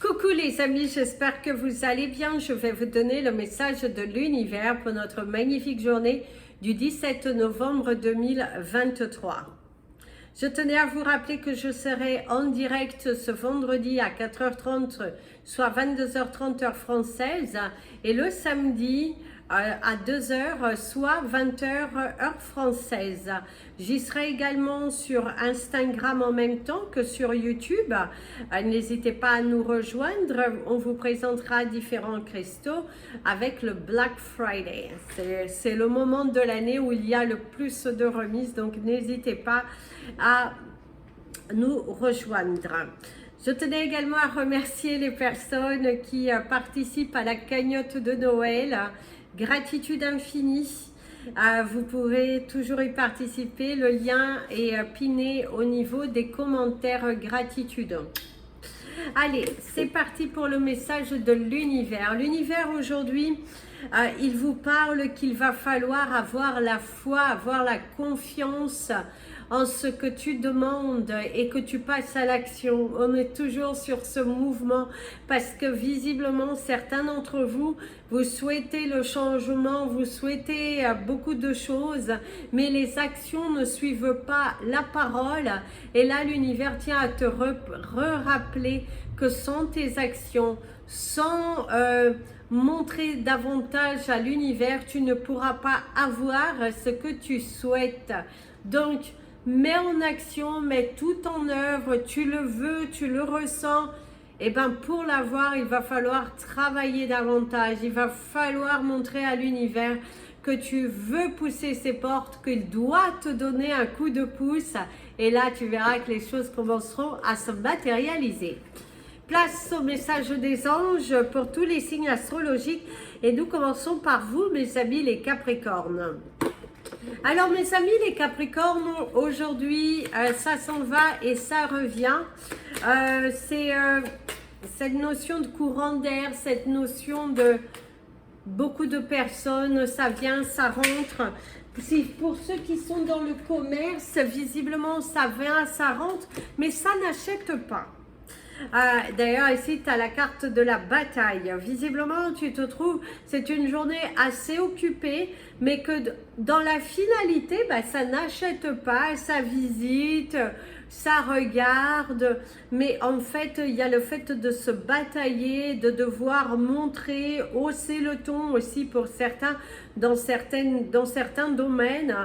Coucou les amis, j'espère que vous allez bien. Je vais vous donner le message de l'univers pour notre magnifique journée du 17 novembre 2023. Je tenais à vous rappeler que je serai en direct ce vendredi à 4h30, soit 22h30 heure française, et le samedi à 2h, soit 20h heure française. J'y serai également sur Instagram en même temps que sur YouTube. N'hésitez pas à nous rejoindre. On vous présentera différents cristaux avec le Black Friday. C'est le moment de l'année où il y a le plus de remises, donc n'hésitez pas à nous rejoindre. Je tenais également à remercier les personnes qui participent à la cagnotte de Noël. Gratitude infinie. Vous pourrez toujours y participer. Le lien est piné au niveau des commentaires gratitude. Allez, c'est parti pour le message de l'univers. L'univers aujourd'hui, il vous parle qu'il va falloir avoir la foi, avoir la confiance en ce que tu demandes et que tu passes à l'action. On est toujours sur ce mouvement parce que visiblement certains d'entre vous, vous souhaitez le changement, vous souhaitez beaucoup de choses, mais les actions ne suivent pas la parole. Et là, l'univers tient à te rappeler que sans tes actions, sans montrer davantage à l'univers, tu ne pourras pas avoir ce que tu souhaites. Donc, mets en action, mets tout en œuvre, tu le veux, tu le ressens. Et bien pour l'avoir, il va falloir travailler davantage, il va falloir montrer à l'univers que tu veux pousser ses portes, qu'il doit te donner un coup de pouce. Et là, tu verras que les choses commenceront à se matérialiser. Place au message des anges pour tous les signes astrologiques. Et nous commençons par vous, mes amis les Capricornes. Alors mes amis les Capricornes, aujourd'hui ça s'en va et ça revient. C'est cette notion de courant d'air, cette notion de beaucoup de personnes, ça vient, ça rentre. Pour ceux qui sont dans le commerce, visiblement ça vient, ça rentre, mais ça n'achète pas. D'ailleurs ici tu as la carte de la bataille. Visiblement tu te trouves, c'est une journée assez occupée, mais que dans la finalité ça n'achète pas, ça visite, ça regarde, mais en fait il y a le fait de se batailler, de devoir montrer, hausser le ton aussi pour certains, dans certains domaines.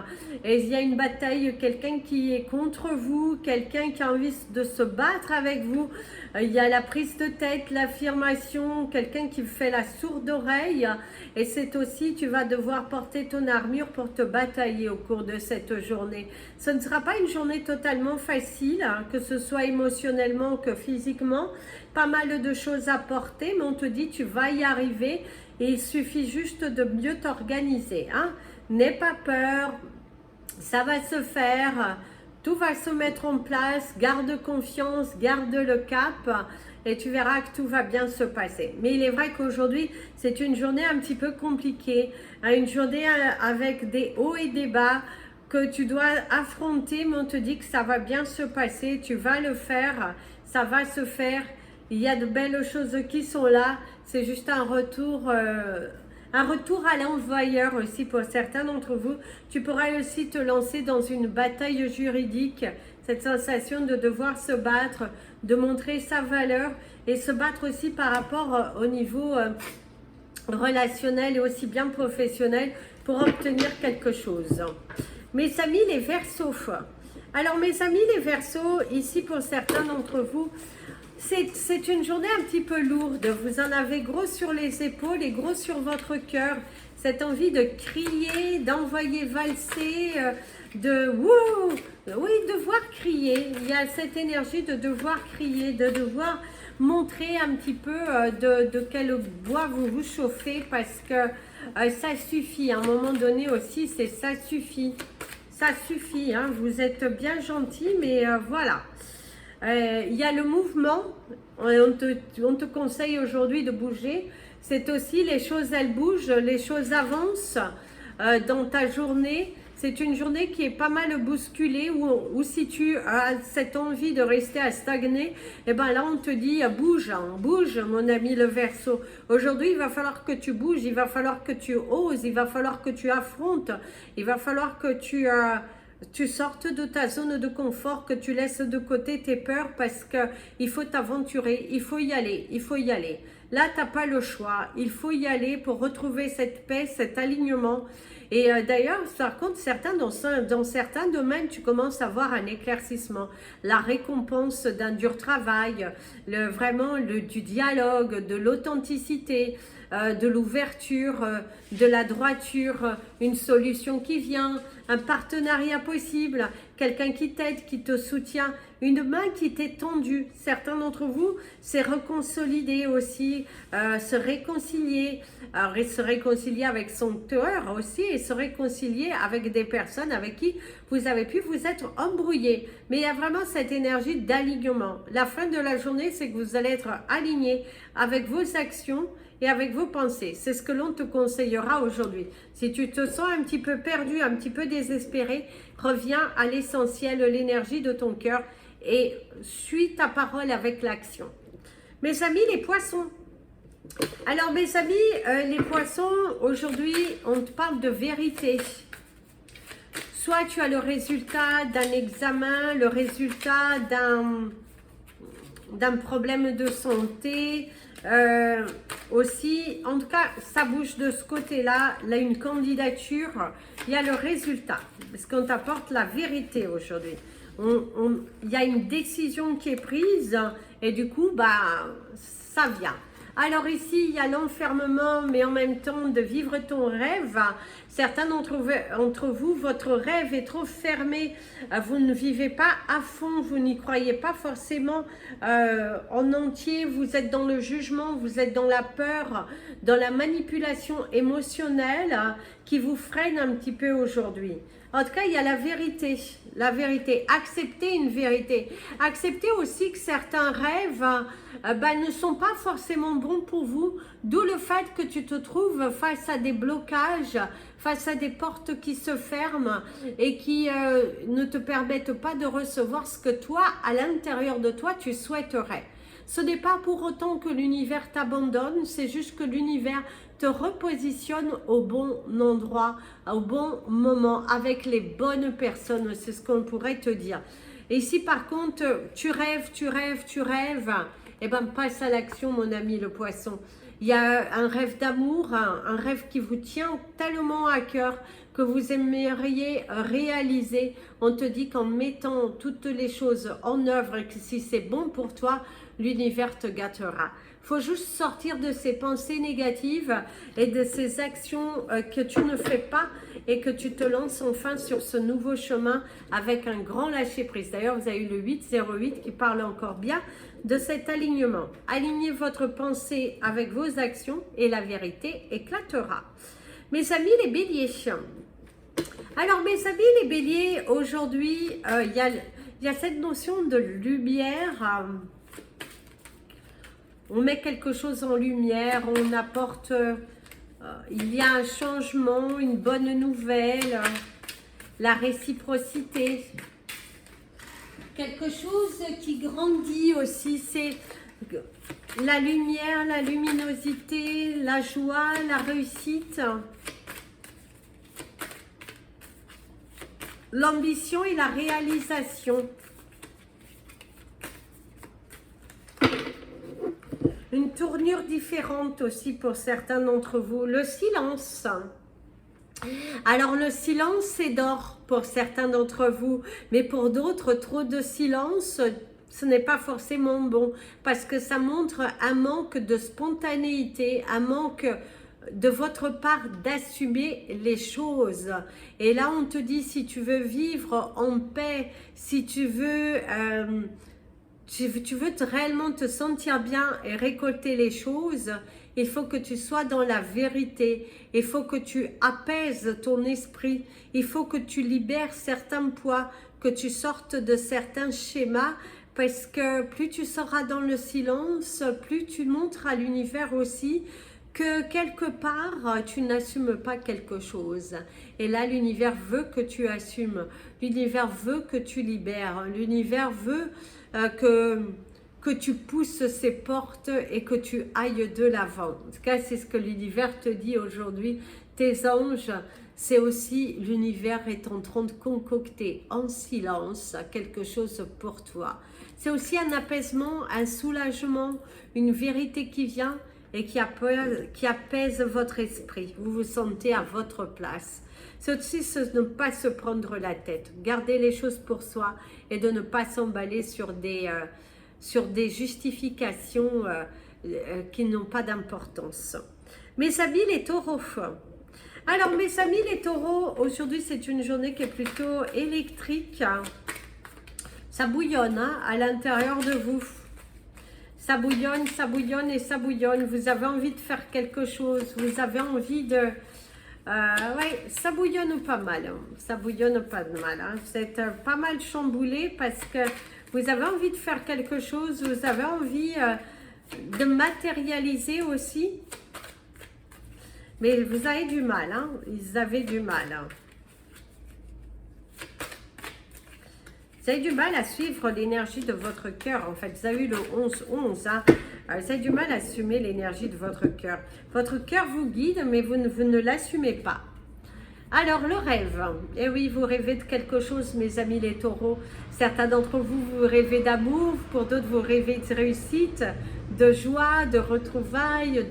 Et il y a une bataille, quelqu'un qui est contre vous, quelqu'un qui a envie de se battre avec vous. Il y a la prise de tête, l'affirmation, quelqu'un qui fait la sourde oreille. Et c'est aussi, tu vas devoir porter ton armure pour te batailler au cours de cette journée. Ce ne sera pas une journée totalement facile, hein, que ce soit émotionnellement que physiquement. Pas mal de choses à porter, mais on te dit tu vas y arriver. Et il suffit juste de mieux t'organiser. Hein. N'aie pas peur, ça va se faire. Tout va se mettre en place, garde confiance, garde le cap et tu verras que tout va bien se passer. Mais il est vrai qu'aujourd'hui, c'est une journée un petit peu compliquée, une journée avec des hauts et des bas que tu dois affronter, mais on te dit que ça va bien se passer, tu vas le faire, ça va se faire. Il y a de belles choses qui sont là, c'est juste un retour à l'envoyeur aussi pour certains d'entre vous. Tu pourras aussi te lancer dans une bataille juridique, cette sensation de devoir se battre, de montrer sa valeur et se battre aussi par rapport au niveau relationnel et aussi bien professionnel pour obtenir quelque chose. Mes amis les Verseaux. Alors mes amis les Verseaux, ici pour certains d'entre vous, c'est une journée un petit peu lourde, vous en avez gros sur les épaules et gros sur votre cœur, cette envie de crier, d'envoyer valser, oui, devoir crier, il y a cette énergie de devoir crier, de devoir montrer un petit peu de quel bois vous vous chauffez parce que ça suffit, à un moment donné aussi, c'est ça suffit, hein, vous êtes bien gentil, mais voilà. Il y a le mouvement, on te conseille aujourd'hui de bouger, c'est aussi les choses elles bougent, les choses avancent dans ta journée, C'est une journée qui est pas mal bousculée, ou si tu as cette envie de rester à stagner, et ben là on te dit bouge, hein, bouge mon ami le Verseau. Aujourd'hui il va falloir que tu bouges, il va falloir que tu oses, il va falloir que tu affrontes, il va falloir que tu sortes de ta zone de confort, que tu laisses de côté tes peurs parce qu'il faut t'aventurer, il faut y aller, il faut y aller. Là, tu n'as pas le choix, il faut y aller pour retrouver cette paix, cet alignement. Et d'ailleurs, par contre, dans certains domaines, tu commences à voir un éclaircissement, la récompense d'un dur travail, du dialogue, de l'authenticité, de l'ouverture, de la droiture, une solution qui vient, un partenariat possible, quelqu'un qui t'aide, qui te soutient, une main qui t'est tendue. Certains d'entre vous, c'est reconsolider aussi, se réconcilier, se réconcilier avec son cœur aussi et se réconcilier avec des personnes avec qui vous avez pu vous être embrouillé. Mais il y a vraiment cette énergie d'alignement. La fin de la journée, c'est que vous allez être aligné avec vos actions et avec vos pensées. C'est ce que l'on te conseillera aujourd'hui. Si tu te sens un petit peu perdu, un petit peu désespéré, reviens à l'essentiel, l'énergie de ton cœur et suis ta parole avec l'action. Mes amis, les poissons. Alors mes amis, les poissons, aujourd'hui, on te parle de vérité. Soit tu as le résultat d'un examen, le résultat d'un problème de santé, aussi, en tout cas, ça bouge de ce côté-là. Là, une candidature, il y a le résultat, parce qu'on t'apporte la vérité aujourd'hui. Il y a une décision qui est prise, et du coup, bah, ça vient. Alors ici, il y a l'enfermement, mais en même temps de vivre ton rêve. Certains d'entre vous, votre rêve est trop fermé. Vous ne vivez pas à fond, vous n'y croyez pas forcément en entier. Vous êtes dans le jugement, vous êtes dans la peur, dans la manipulation émotionnelle qui vous freine un petit peu aujourd'hui. En tout cas, il y a la vérité. La vérité. Acceptez une vérité. Acceptez aussi que certains rêves ne sont pas forcément bons pour vous. D'où le fait que tu te trouves face à des blocages, face à des portes qui se ferment et qui ne te permettent pas de recevoir ce que toi, à l'intérieur de toi, tu souhaiterais. Ce n'est pas pour autant que l'univers t'abandonne, c'est juste que l'univers te repositionne au bon endroit, au bon moment, avec les bonnes personnes, c'est ce qu'on pourrait te dire. Et si par contre, tu rêves, eh ben passe à l'action mon ami le poisson. Il y a un rêve d'amour, un rêve qui vous tient tellement à cœur que vous aimeriez réaliser. On te dit qu'en mettant toutes les choses en œuvre et que si c'est bon pour toi, l'univers te gâtera. Il faut juste sortir de ces pensées négatives et de ces actions que tu ne fais pas et que tu te lances enfin sur ce nouveau chemin avec un grand lâcher-prise. D'ailleurs, vous avez eu le 808 qui parle encore bien de cet alignement. Alignez votre pensée avec vos actions et la vérité éclatera. Mes amis les béliers. Alors mes amis les béliers, aujourd'hui, il y a cette notion de lumière. On met quelque chose en lumière, on apporte, il y a un changement, une bonne nouvelle, la réciprocité. Quelque chose qui grandit aussi, c'est la lumière, la luminosité, la joie, la réussite. L'ambition et la réalisation. Une tournure différente aussi pour certains d'entre vous. Le silence. Alors le silence c'est d'or pour certains d'entre vous, mais pour d'autres, trop de silence, ce n'est pas forcément bon parce que ça montre un manque de spontanéité, un manque de votre part d'assumer les choses. Et là on te dit, si tu veux vivre en paix, si tu veux... réellement te sentir bien et récolter les choses, il faut que tu sois dans la vérité, il faut que tu apaises ton esprit, il faut que tu libères certains poids, que tu sortes de certains schémas, parce que plus tu seras dans le silence, plus tu montres à l'univers aussi que quelque part, tu n'assumes pas quelque chose. Et là, l'univers veut que tu assumes. L'univers veut que tu libères. L'univers veut que tu pousses ces portes et que tu ailles de l'avant. En tout cas, c'est ce que l'univers te dit aujourd'hui. Tes anges, c'est aussi l'univers est en train de concocter en silence quelque chose pour toi. C'est aussi un apaisement, un soulagement, une vérité qui vient et qui apaise votre esprit. Vous vous sentez à votre place. C'est aussi ne pas se prendre la tête, garder les choses pour soi et de ne pas s'emballer sur des justifications qui n'ont pas d'importance. Mes amis les taureaux. Alors mes amis les taureaux, aujourd'hui c'est une journée qui est plutôt électrique. Ça bouillonne hein, à l'intérieur de vous. Ça bouillonne et ça bouillonne. Vous avez envie de faire quelque chose. Vous avez envie de... ouais, ça bouillonne pas mal. Hein. Ça bouillonne pas mal. Hein. Vous êtes pas mal chamboulé parce que vous avez envie de faire quelque chose. Vous avez envie de matérialiser aussi. Mais vous avez du mal. Hein. Ils avaient du mal. Hein. Vous avez du mal à suivre l'énergie de votre cœur. En fait, vous avez eu le 11-11. Hein. Vous avez du mal à assumer l'énergie de votre cœur. Votre cœur vous guide, mais vous ne l'assumez pas. Alors, le rêve. Eh oui, vous rêvez de quelque chose, mes amis les taureaux. Certains d'entre vous, vous rêvez d'amour. Pour d'autres, vous rêvez de réussite, de joie, de retrouvailles,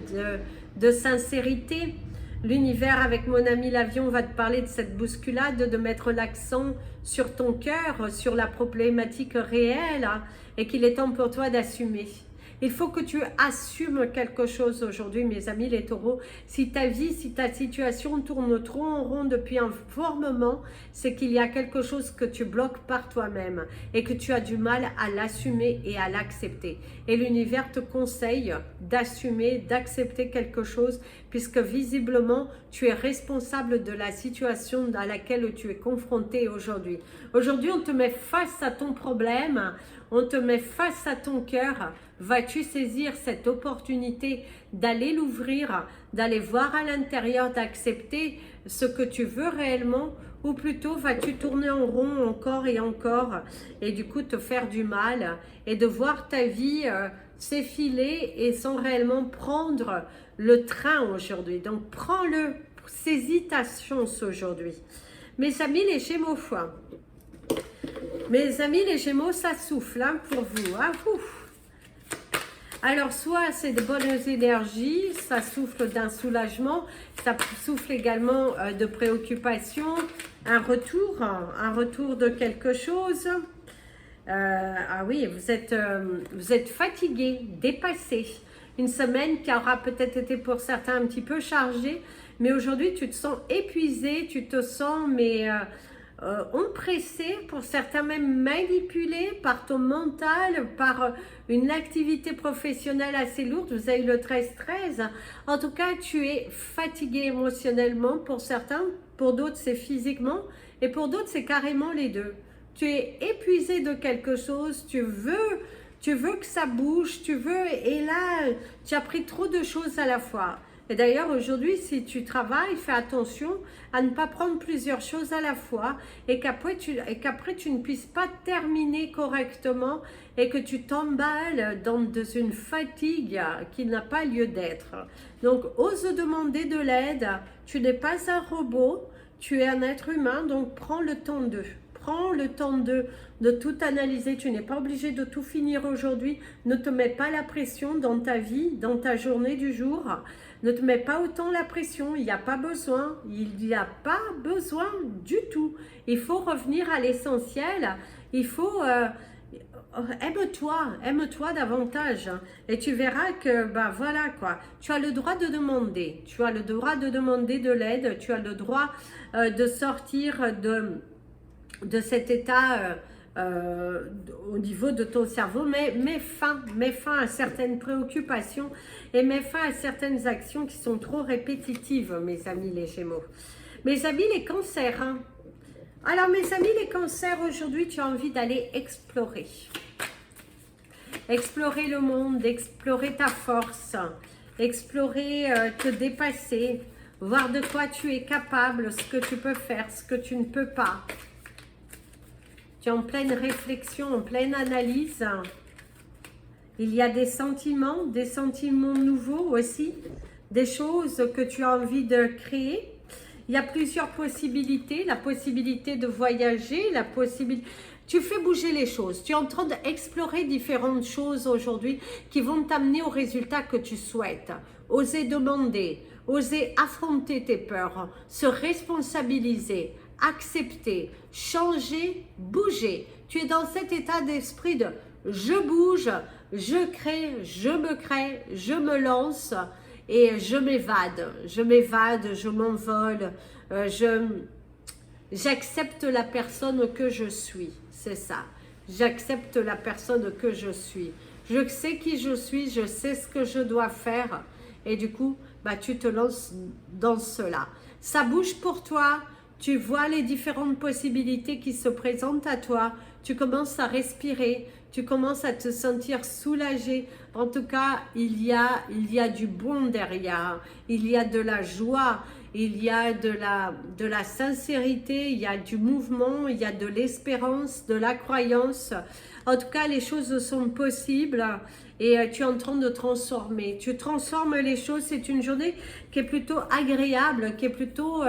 de sincérité. L'univers, avec mon ami l'avion, va te parler de cette bousculade, de mettre l'accent sur ton cœur, sur la problématique réelle, hein, et qu'il est temps pour toi d'assumer. Il faut que tu assumes quelque chose aujourd'hui, mes amis les taureaux. Si ta vie, si ta situation tourne trop en rond depuis un fort moment, c'est qu'il y a quelque chose que tu bloques par toi-même et que tu as du mal à l'assumer et à l'accepter. Et l'univers te conseille d'assumer, d'accepter quelque chose puisque visiblement, tu es responsable de la situation à laquelle tu es confronté aujourd'hui. Aujourd'hui, on te met face à ton problème, on te met face à ton cœur. Vas-tu saisir cette opportunité d'aller l'ouvrir, d'aller voir à l'intérieur, d'accepter ce que tu veux réellement, ou plutôt vas-tu tourner en rond encore et encore et du coup te faire du mal et de voir ta vie s'effiler et sans réellement prendre le train aujourd'hui. Donc prends-le, saisis ta chance aujourd'hui. Mes amis les Gémeaux, mes amis les Gémeaux, ça souffle hein, pour vous. Hein. Alors, soit c'est de bonnes énergies, ça souffle d'un soulagement, ça souffle également de préoccupation, un retour de quelque chose. Ah oui, vous êtes fatigué, dépassé. Une semaine qui aura peut-être été pour certains un petit peu chargée, mais aujourd'hui tu te sens épuisé, tu te sens empressé, pour certains même manipulé par ton mental, par une activité professionnelle assez lourde. Vous avez le 13-13. En tout cas, tu es fatigué émotionnellement pour certains, pour d'autres c'est physiquement et pour d'autres c'est carrément les deux. Tu es épuisé de quelque chose, tu veux que ça bouge, et là, tu as pris trop de choses à la fois. Et d'ailleurs, aujourd'hui, si tu travailles, fais attention à ne pas prendre plusieurs choses à la fois et qu'après tu ne puisses pas terminer correctement et que tu t'emballes dans une fatigue qui n'a pas lieu d'être. Donc, ose demander de l'aide. Tu n'es pas un robot, tu es un être humain, donc prends le temps de... Prends le temps de tout analyser. Tu n'es pas obligé de tout finir aujourd'hui. Ne te mets pas la pression dans ta vie, dans ta journée du jour. Ne te mets pas autant la pression. Il n'y a pas besoin. Il n'y a pas besoin du tout. Il faut revenir à l'essentiel. Il faut... aime-toi davantage et tu verras que voilà quoi, tu as le droit de demander, tu as le droit de demander de l'aide, tu as le droit de sortir de cet état au niveau de ton cerveau, mais mets fin à certaines préoccupations et mets fin à certaines actions qui sont trop répétitives, mes amis les Gémeaux. Mes amis les Cancers, hein. Alors mes amis les Cancers, aujourd'hui tu as envie d'aller explorer le monde, explorer ta force, explorer, te dépasser, voir de quoi tu es capable, ce que tu peux faire, ce que tu ne peux pas. Tu es en pleine réflexion, en pleine analyse. Il y a des sentiments nouveaux aussi, des choses que tu as envie de créer. Il y a plusieurs possibilités, la possibilité de voyager, la possibilité... Tu fais bouger les choses, tu es en train d'explorer différentes choses aujourd'hui qui vont t'amener au résultat que tu souhaites. Oser demander, oser affronter tes peurs, se responsabiliser, accepter, changer, bouger. Tu es dans cet état d'esprit de je bouge, je crée, je me lance et je m'évade, je m'envole, j'accepte la personne que je suis, c'est ça. J'accepte la personne que je suis. Je sais qui je suis, je sais ce que je dois faire et du coup, bah, tu te lances dans cela. Ça bouge pour toi, tu vois les différentes possibilités qui se présentent à toi, tu commences à respirer, tu commences à te sentir soulagé. En tout cas, il y a du bon derrière, il y a de la joie, il y a de la sincérité, il y a du mouvement, il y a de l'espérance, de la croyance. En tout cas, les choses sont possibles et tu es en train de transformer. Tu transformes les choses, c'est une journée qui est plutôt agréable, qui est plutôt...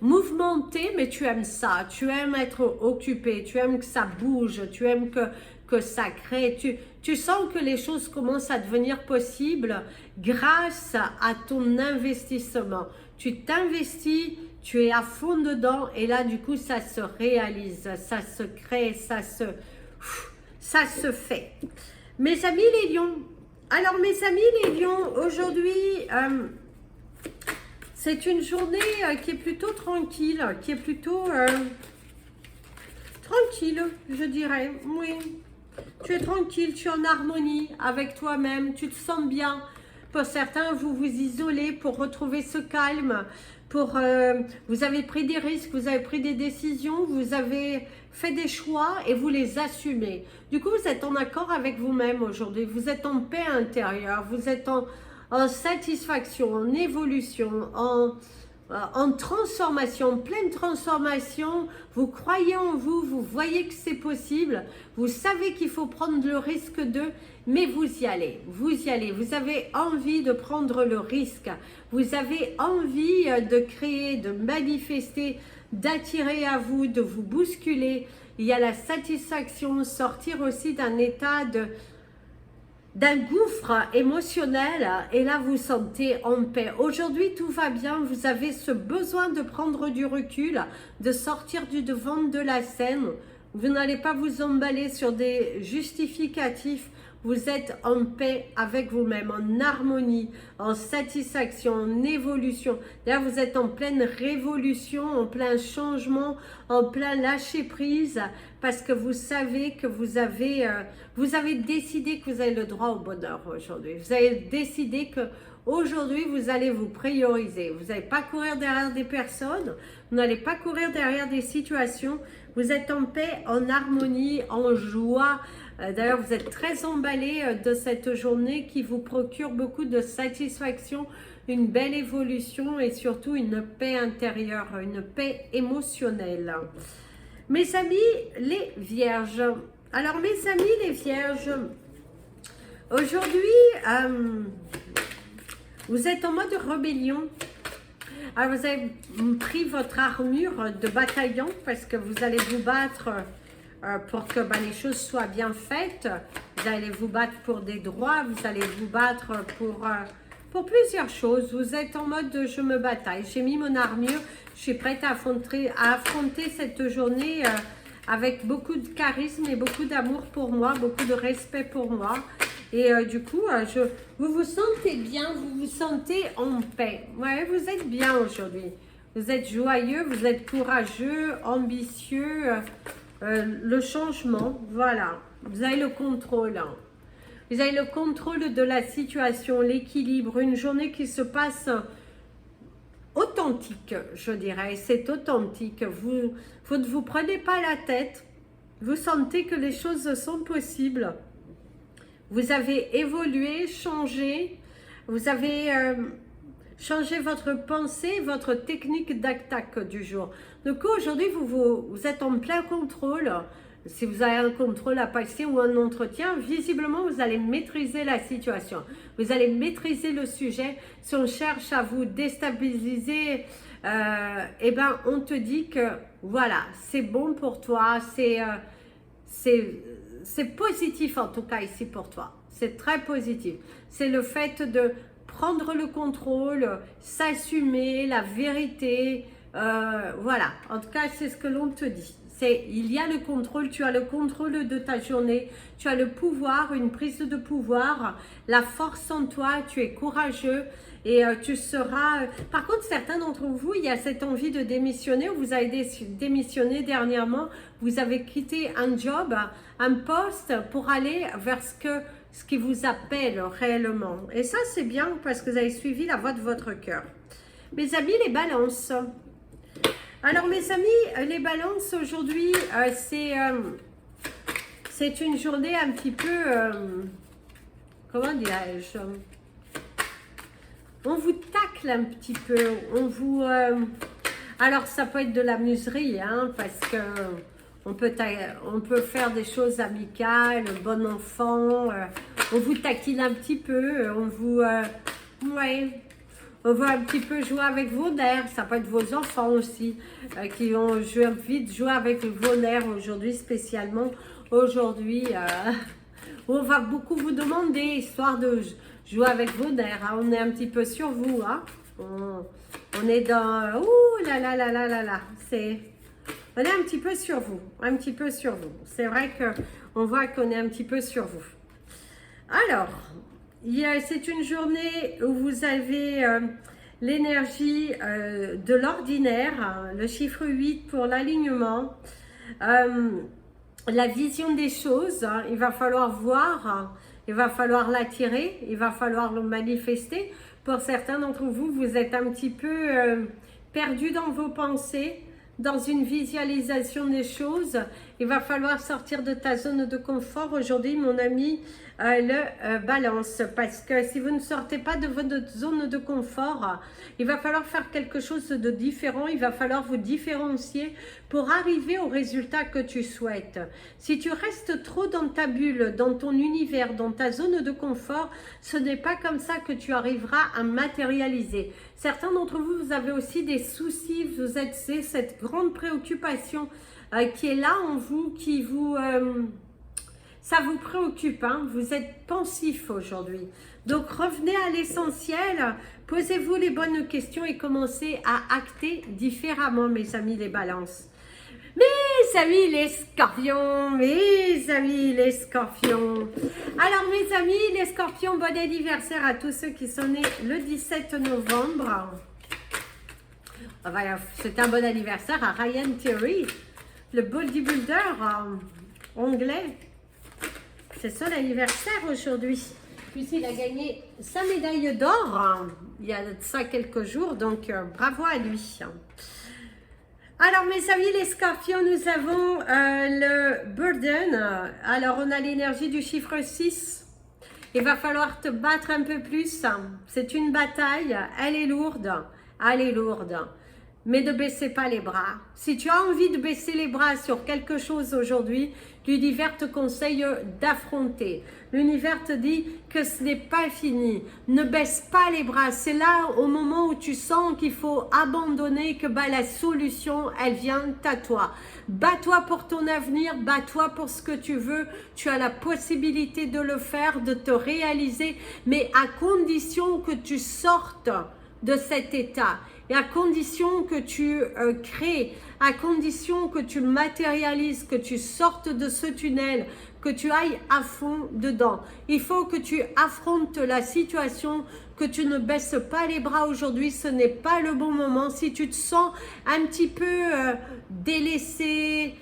mouvementé, mais tu aimes ça, tu aimes être occupé, tu aimes que ça bouge, tu aimes que ça crée, tu sens que les choses commencent à devenir possibles grâce à ton investissement. Tu t'investis, tu es à fond dedans et là du coup ça se réalise, ça se crée, ça se fait. Mes amis les lions, alors mes amis les lions, aujourd'hui... c'est une journée qui est plutôt tranquille, qui est plutôt tranquille, je dirais, oui. Tu es tranquille, tu es en harmonie avec toi-même, tu te sens bien. Pour certains, vous vous isolez pour retrouver ce calme, vous avez pris des risques, vous avez pris des décisions, vous avez fait des choix et vous les assumez. Du coup, vous êtes en accord avec vous-même aujourd'hui, vous êtes en paix intérieure, vous êtes en satisfaction, en évolution, en transformation, en pleine transformation. Vous croyez en vous, vous voyez que c'est possible, vous savez qu'il faut prendre le risque mais vous y allez, vous avez envie de prendre le risque, vous avez envie de créer, de manifester, d'attirer à vous, de vous bousculer. Il y a la satisfaction, sortir aussi d'un état d'un gouffre émotionnel et là vous sentez en paix. Aujourd'hui tout va bien, vous avez ce besoin de prendre du recul, de sortir du devant de la scène. Vous n'allez pas vous emballer sur des justificatifs, vous êtes en paix avec vous-même, en harmonie, en satisfaction, en évolution. D'ailleurs, vous êtes en pleine révolution, en plein changement, en plein lâcher-prise, parce que vous savez que vous avez décidé que vous avez le droit au bonheur aujourd'hui. Vous avez décidé que aujourd'hui, vous allez vous prioriser. Vous n'allez pas courir derrière des personnes, vous n'allez pas courir derrière des situations. Vous êtes en paix, en harmonie, en joie. D'ailleurs, vous êtes très emballé de cette journée qui vous procure beaucoup de satisfaction, une belle évolution et surtout une paix intérieure, une paix émotionnelle. Mes amis les vierges, alors mes amis les vierges, aujourd'hui, vous êtes en mode rébellion. Alors vous avez pris votre armure de bataillon parce que vous allez vous battre pour que les choses soient bien faites. Vous allez vous battre pour des droits, vous allez vous battre pour plusieurs choses. Vous êtes en mode de je me bataille. J'ai mis mon armure, je suis prête à affronter cette journée avec beaucoup de charisme et beaucoup d'amour pour moi, beaucoup de respect pour moi. Et du coup, vous vous sentez bien, vous vous sentez en paix. Ouais, vous êtes bien aujourd'hui. Vous êtes joyeux, vous êtes courageux, ambitieux. Le changement, voilà. Vous avez le contrôle. Hein. Vous avez le contrôle de la situation, l'équilibre. Une journée qui se passe authentique, je dirais. C'est authentique. Vous ne vous prenez pas la tête. Vous sentez que les choses sont possibles. Vous avez évolué, changé. Vous avez changé votre pensée, votre technique d'attaque du jour. Donc aujourd'hui, vous êtes en plein contrôle. Si vous avez un contrôle à passer ou un entretien, visiblement, vous allez maîtriser la situation. Vous allez maîtriser le sujet. Si on cherche à vous déstabiliser, eh ben, on te dit que voilà, c'est bon pour toi, c'est positif en tout cas ici pour toi. C'est très positif. C'est le fait de prendre le contrôle, s'assumer, la vérité. Voilà, en tout cas, c'est ce que l'on te dit. Il y a le contrôle, tu as le contrôle de ta journée, tu as le pouvoir, une prise de pouvoir, la force en toi, tu es courageux et tu seras... Par contre, certains d'entre vous, il y a cette envie de démissionner, vous avez démissionné dernièrement, vous avez quitté un job, un poste pour aller vers ce qui vous appelle réellement. Et ça, c'est bien parce que vous avez suivi la voie de votre cœur. Mes amis, les balances. Alors mes amis, les balances aujourd'hui, c'est une journée un petit peu, comment dirais-je, on vous tacle un petit peu, on vous, alors ça peut être de l'amuserie, hein, parce que on peut faire des choses amicales, bon enfant, on vous taquine un petit peu, on vous, ouais. On va un petit peu jouer avec vos nerfs, ça peut être vos enfants aussi qui ont envie de jouer avec vos nerfs aujourd'hui spécialement. Aujourd'hui, on va beaucoup vous demander, histoire de jouer avec vos nerfs. Hein. On est un petit peu sur vous. Hein. On est dans... Ouh là là là là là là. On est un petit peu sur vous. Un petit peu sur vous. C'est vrai qu'on voit qu'on est un petit peu sur vous. Alors... c'est une journée où vous avez l'énergie de l'ordinaire, hein, le chiffre 8 pour l'alignement, la vision des choses, hein, il va falloir voir, hein, il va falloir l'attirer, il va falloir le manifester. Pour certains d'entre vous, vous êtes un petit peu perdu dans vos pensées, dans une visualisation des choses. Il va falloir sortir de ta zone de confort aujourd'hui, mon ami, balance, parce que si vous ne sortez pas de votre zone de confort, il va falloir faire quelque chose de différent, il va falloir vous différencier pour arriver au résultat que tu souhaites. Si tu restes trop dans ta bulle, dans ton univers, dans ta zone de confort, ce n'est pas comme ça que tu arriveras à matérialiser. Certains d'entre vous, vous avez aussi des soucis, vous êtes cette grande préoccupation qui est là en vous, qui vous... ça vous préoccupe, hein? Vous êtes pensif aujourd'hui. Donc revenez à l'essentiel, posez-vous les bonnes questions et commencez à acter différemment, mes amis les balances. Mes amis les scorpions, mes amis les scorpions. Alors mes amis les scorpions, bon anniversaire à tous ceux qui sont nés le 17 novembre. Voilà, c'est un bon anniversaire à Ryan Thierry, le bodybuilder anglais. C'est son anniversaire aujourd'hui. Puis il a gagné sa médaille d'or il y a de ça quelques jours, donc bravo à lui. Alors mes amis les scorpions, nous avons le burden. Alors on a l'énergie du chiffre 6. Il va falloir te battre un peu plus. C'est une bataille, elle est lourde. Elle est lourde. Mais ne baissez pas les bras. Si tu as envie de baisser les bras sur quelque chose aujourd'hui, l'univers te conseille d'affronter. L'univers te dit que ce n'est pas fini. Ne baisse pas les bras. C'est là au moment où tu sens qu'il faut abandonner, que la solution, elle vient à toi. Bats-toi pour ton avenir, bats-toi pour ce que tu veux. Tu as la possibilité de le faire, de te réaliser, mais à condition que tu sortes de cet état. Et à condition que tu crées, à condition que tu matérialises, que tu sortes de ce tunnel, que tu ailles à fond dedans. Il faut que tu affrontes la situation, que tu ne baisses pas les bras aujourd'hui, ce n'est pas le bon moment. Si tu te sens un petit peu délaissé,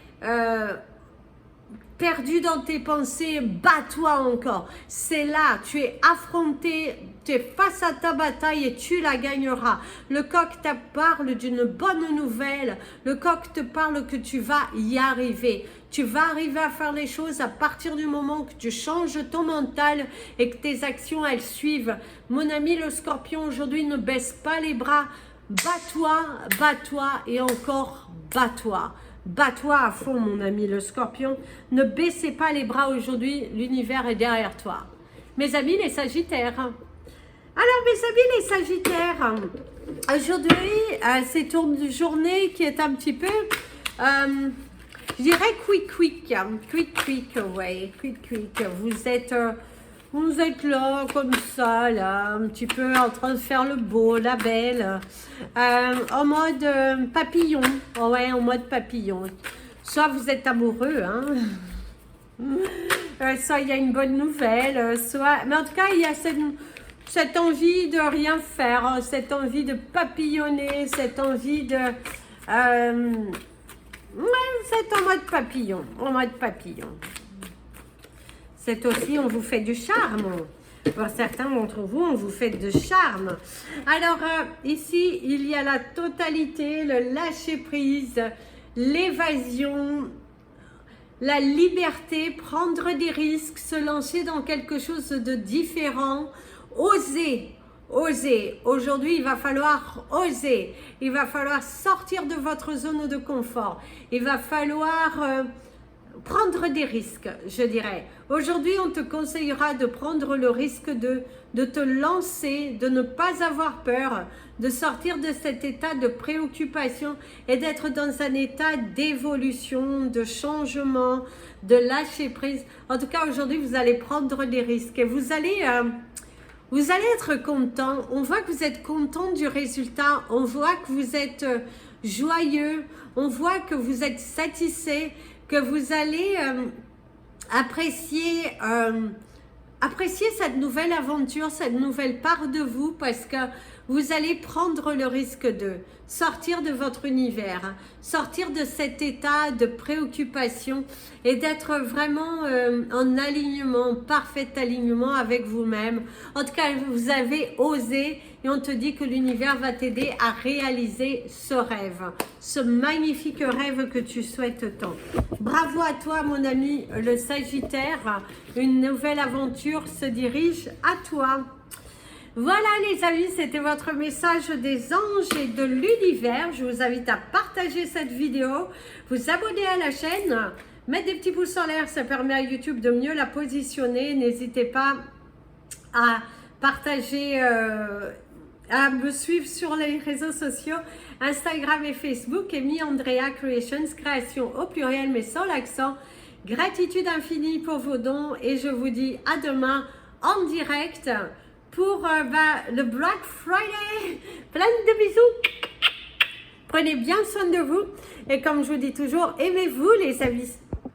perdu dans tes pensées, bats-toi encore. C'est là, tu es affronté, tu es face à ta bataille et tu la gagneras. Le coq te parle d'une bonne nouvelle. Le coq te parle que tu vas y arriver. Tu vas arriver à faire les choses à partir du moment que tu changes ton mental et que tes actions, elles suivent. Mon ami le Scorpion, aujourd'hui, ne baisse pas les bras. Bats-toi et encore bats-toi. Bats-toi à fond, mon ami le Scorpion. Ne baissez pas les bras aujourd'hui, l'univers est derrière toi. Mes amis les Sagittaires. Alors mes amis les Sagittaires, aujourd'hui c'est une journée qui est un petit peu, je dirais quick, ouais, quick. Vous êtes là comme ça, là, un petit peu en train de faire le beau, la belle, en mode papillon, ouais, en mode papillon. Soit vous êtes amoureux, hein. Soit il y a une bonne nouvelle, soit... Mais en tout cas, il y a cette envie de rien faire, cette envie de papillonner, cette envie de... ouais, vous êtes en mode papillon, C'est aussi, on vous fait du charme. Pour certains d'entre vous, on vous fait de charme. Alors, ici, il y a la totalité, le lâcher-prise, l'évasion, la liberté, prendre des risques, se lancer dans quelque chose de différent, oser. Aujourd'hui, il va falloir oser. Il va falloir sortir de votre zone de confort. Il va falloir prendre des risques, je dirais. Aujourd'hui, on te conseillera de prendre le risque de te lancer, de ne pas avoir peur, de sortir de cet état de préoccupation et d'être dans un état d'évolution, de changement, de lâcher prise. En tout cas, aujourd'hui, vous allez prendre des risques et vous allez être content. On voit que vous êtes content du résultat. On voit que vous êtes joyeux. On voit que vous êtes satisfait, que vous allez apprécier cette nouvelle aventure, cette nouvelle part de vous, parce que vous allez prendre le risque de sortir de votre univers, sortir de cet état de préoccupation et d'être vraiment en alignement, parfait alignement avec vous-même. En tout cas, vous avez osé et on te dit que l'univers va t'aider à réaliser ce rêve, ce magnifique rêve que tu souhaites tant. Bravo à toi, mon ami le Sagittaire. Une nouvelle aventure se dirige à toi. Voilà les amis, c'était votre message des anges et de l'univers. Je vous invite à partager cette vidéo, vous abonner à la chaîne, mettre des petits pouces en l'air, ça permet à YouTube de mieux la positionner. N'hésitez pas à partager, à me suivre sur les réseaux sociaux, Instagram et Facebook, Amy Andrea Creations, création au pluriel mais sans l'accent. Gratitude infinie pour vos dons et je vous dis à demain en direct pour le Black Friday. Plein de bisous. Prenez bien soin de vous et comme je vous dis toujours, aimez-vous les amis.